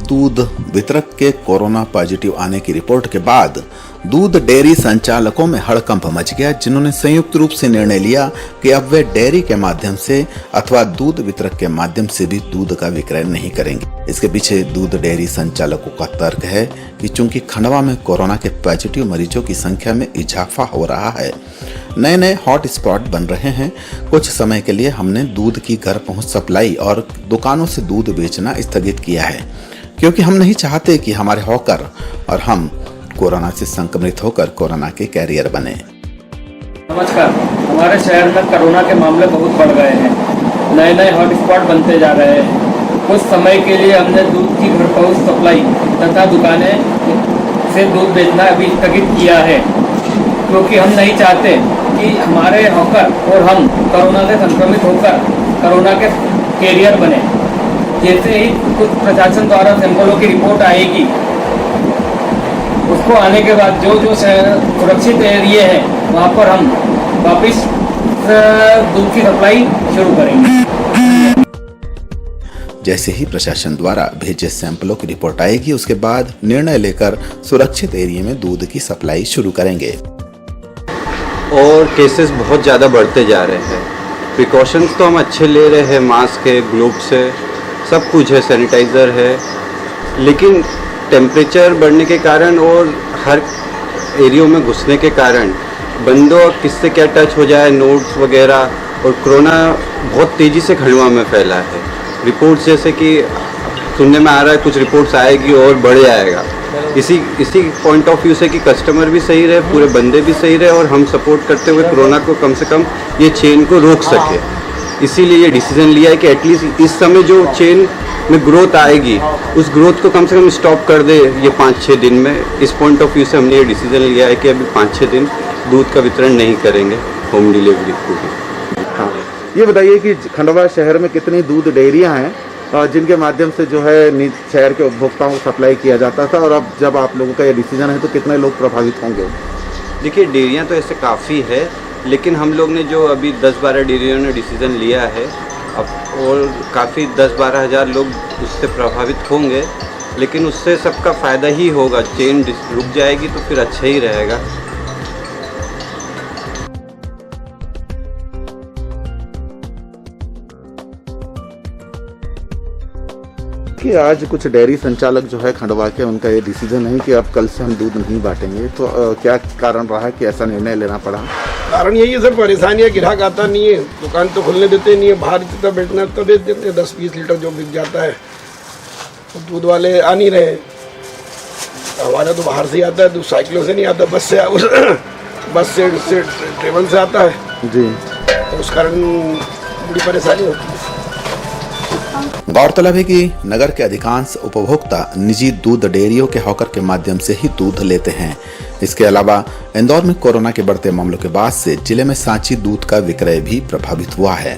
दूध वितरक के कोरोना पॉजिटिव आने की रिपोर्ट के बाद दूध डेयरी संचालकों में हड़कंप मच गया, जिन्होंने संयुक्त रूप से निर्णय लिया कि अब वे डेयरी के माध्यम से अथवा दूध वितरक के माध्यम से भी दूध का विक्रय नहीं करेंगे। इसके पीछे दूध डेयरी संचालकों का तर्क है कि चूंकि खंडवा में कोरोना के पॉजिटिव मरीजों की संख्या में इजाफा हो रहा है, नए नए हॉट स्पॉट बन रहे हैं, कुछ समय के लिए हमने दूध की घर पहुंच सप्लाई और दुकानों से दूध बेचना स्थगित किया है, क्योंकि हम नहीं चाहते कि हमारे हॉकर और हम कोरोना से संक्रमित होकर कोरोना के कैरियर बने। नमस्कार। हमारे शहर में कोरोना के मामले बहुत बढ़ गए हैं, नए नए हॉटस्पॉट बनते जा रहे हैं। कुछ समय के लिए हमने दूध की घर पहुंच सप्लाई तथा दुकानें से दूध बेचना अभी स्थगित किया है, क्योंकि हम नहीं चाहते कि हमारे हॉकर और हम कोरोना से संक्रमित होकर कोरोना के कैरियर बने। जैसे ही कुछ प्रशासन द्वारा सैंपलों की रिपोर्ट आएगी, उसको आने के बाद जो जो सुरक्षित एरिया है वहाँ पर हम वापस दूध की सप्लाई शुरू करेंगे। जैसे ही प्रशासन द्वारा भेजे सैंपलों की रिपोर्ट आएगी, उसके बाद निर्णय लेकर सुरक्षित एरिया में दूध की सप्लाई शुरू करेंगे। और केसेस बहुत ज़्यादा बढ़ते जा रहे हैं। प्रिकॉशंस तो हम अच्छे ले रहे हैं, मास्क है, ग्लोव्स है, सब कुछ है, सैनिटाइज़र है, लेकिन टेम्परेचर बढ़ने के कारण और हर एरियो में घुसने के कारण बंदों किससे क्या टच हो जाए, नोट्स वगैरह, और कोरोना बहुत तेज़ी से खंडवा में फैला है। रिपोर्ट्स जैसे कि सुनने में आ रहा है, कुछ रिपोर्ट्स आएगी और बढ़ जाएगा। इसी पॉइंट ऑफ व्यू से कि कस्टमर भी सही रहे, पूरे बंदे भी सही रहे और हम सपोर्ट करते हुए कोरोना को कम से कम ये चेन को रोक सके, इसीलिए ये डिसीजन लिया है कि एटलीस्ट इस समय जो चेन में ग्रोथ आएगी, उस ग्रोथ को कम से कम स्टॉप कर दे ये 5-6 दिन में। इस पॉइंट ऑफ व्यू से हमने ये डिसीजन लिया है कि अभी 5-6 दिन दूध का वितरण नहीं करेंगे, होम डिलीवरी को भी। हाँ, ये बताइए कि खंडवा शहर में कितनी दूध डेयरियाँ हैं जिनके माध्यम से जो है शहर के उपभोक्ताओं को सप्लाई किया जाता था, और अब जब आप लोगों का ये डिसीजन है तो कितने लोग प्रभावित होंगे? देखिए, डेयरियाँ तो ऐसे काफ़ी है, लेकिन हम लोग ने जो अभी 10-12 डेयरियों ने डिसीजन लिया है अब, और काफ़ी 10-12 हज़ार लोग उससे प्रभावित होंगे, लेकिन उससे सबका फ़ायदा ही होगा। चेन रुक जाएगी तो फिर अच्छा ही रहेगा। कि आज कुछ डेयरी संचालक जो है खंडवा के, उनका ये डिसीजन है कि अब कल से हम दूध नहीं बांटेंगे, तो क्या कारण रहा कि ऐसा निर्णय लेना पड़ा? कारण यही है सर, परेशानी है, ग्राहक आता नहीं है, दुकान तो खुलने देते नहीं है, बाहर जितना बेचना तो बेच देते हैं, 10-20 लीटर जो बिक जाता है, तो दूध वाले आ नहीं रहे। हमारा तो बाहर से ही आता है दूध, साइकिलों से नहीं आता, बस से ट्रेवल से आता है जी, तो उस कारण बड़ी परेशानी होती है। गौरतलब है कि नगर के अधिकांश उपभोक्ता निजी दूध डेयरियों के हॉकर के माध्यम से ही दूध लेते हैं। इसके अलावा इंदौर में कोरोना के बढ़ते मामलों के बाद से जिले में सांची दूध का विक्रय भी प्रभावित हुआ है।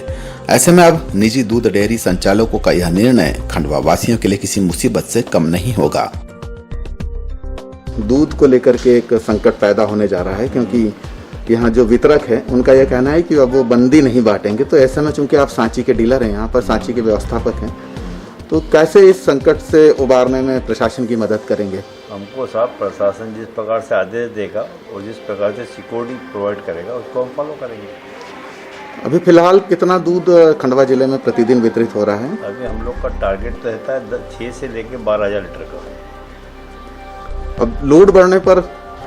ऐसे में अब निजी दूध डेयरी संचालकों का यह निर्णय खंडवा वासियों के लिए किसी मुसीबत से कम नहीं होगा। दूध को लेकर के एक संकट पैदा होने जा रहा है, क्योंकि यहाँ जो वितरक है उनका यह कहना है कि अब वो बंदी नहीं बांटेंगे। तो ऐसे में चूंकि आप सांची के डीलर हैं, यहाँ पर सांची के व्यवस्थापक हैं, तो कैसे इस संकट से उबारने में प्रशासन की मदद करेंगे? हमको साहब प्रशासन जिस प्रकार से आदेश देगा और जिस प्रकार से सिक्योरिटी प्रोवाइड करेगा उसको हम फॉलो करेंगे। अभी फिलहाल कितना दूध खंडवा जिले में प्रतिदिन वितरित हो रहा है? अभी हम लोग का टारगेट तो रहता है 6 से लेकर 12,000 लीटर का। अब लोड बढ़ने पर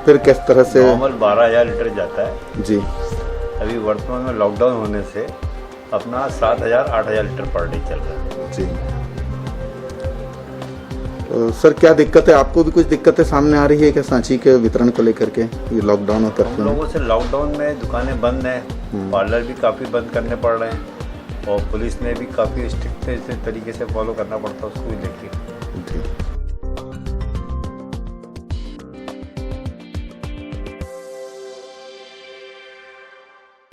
फिर किस तरह से? नॉर्मल 12,000 लीटर जाता है जी। अभी वर्तमान में लॉकडाउन होने से अपना 7,000-8,000 लीटर पर डे चल रहा है जी। तो सर, क्या दिक्कत है? आपको भी कुछ दिक्कतें सामने आ रही है क्या सांची के वितरण को लेकर के, ये लॉकडाउन और कर्फ्यू? हम लोगों से लॉकडाउन में दुकानें बंद हैं, पार्लर भी काफ़ी बंद करने पड़ रहे हैं, और पुलिस ने भी काफ़ी स्ट्रिक्ट तरीके से फॉलो करना पड़ता है, उसको भी देखिए।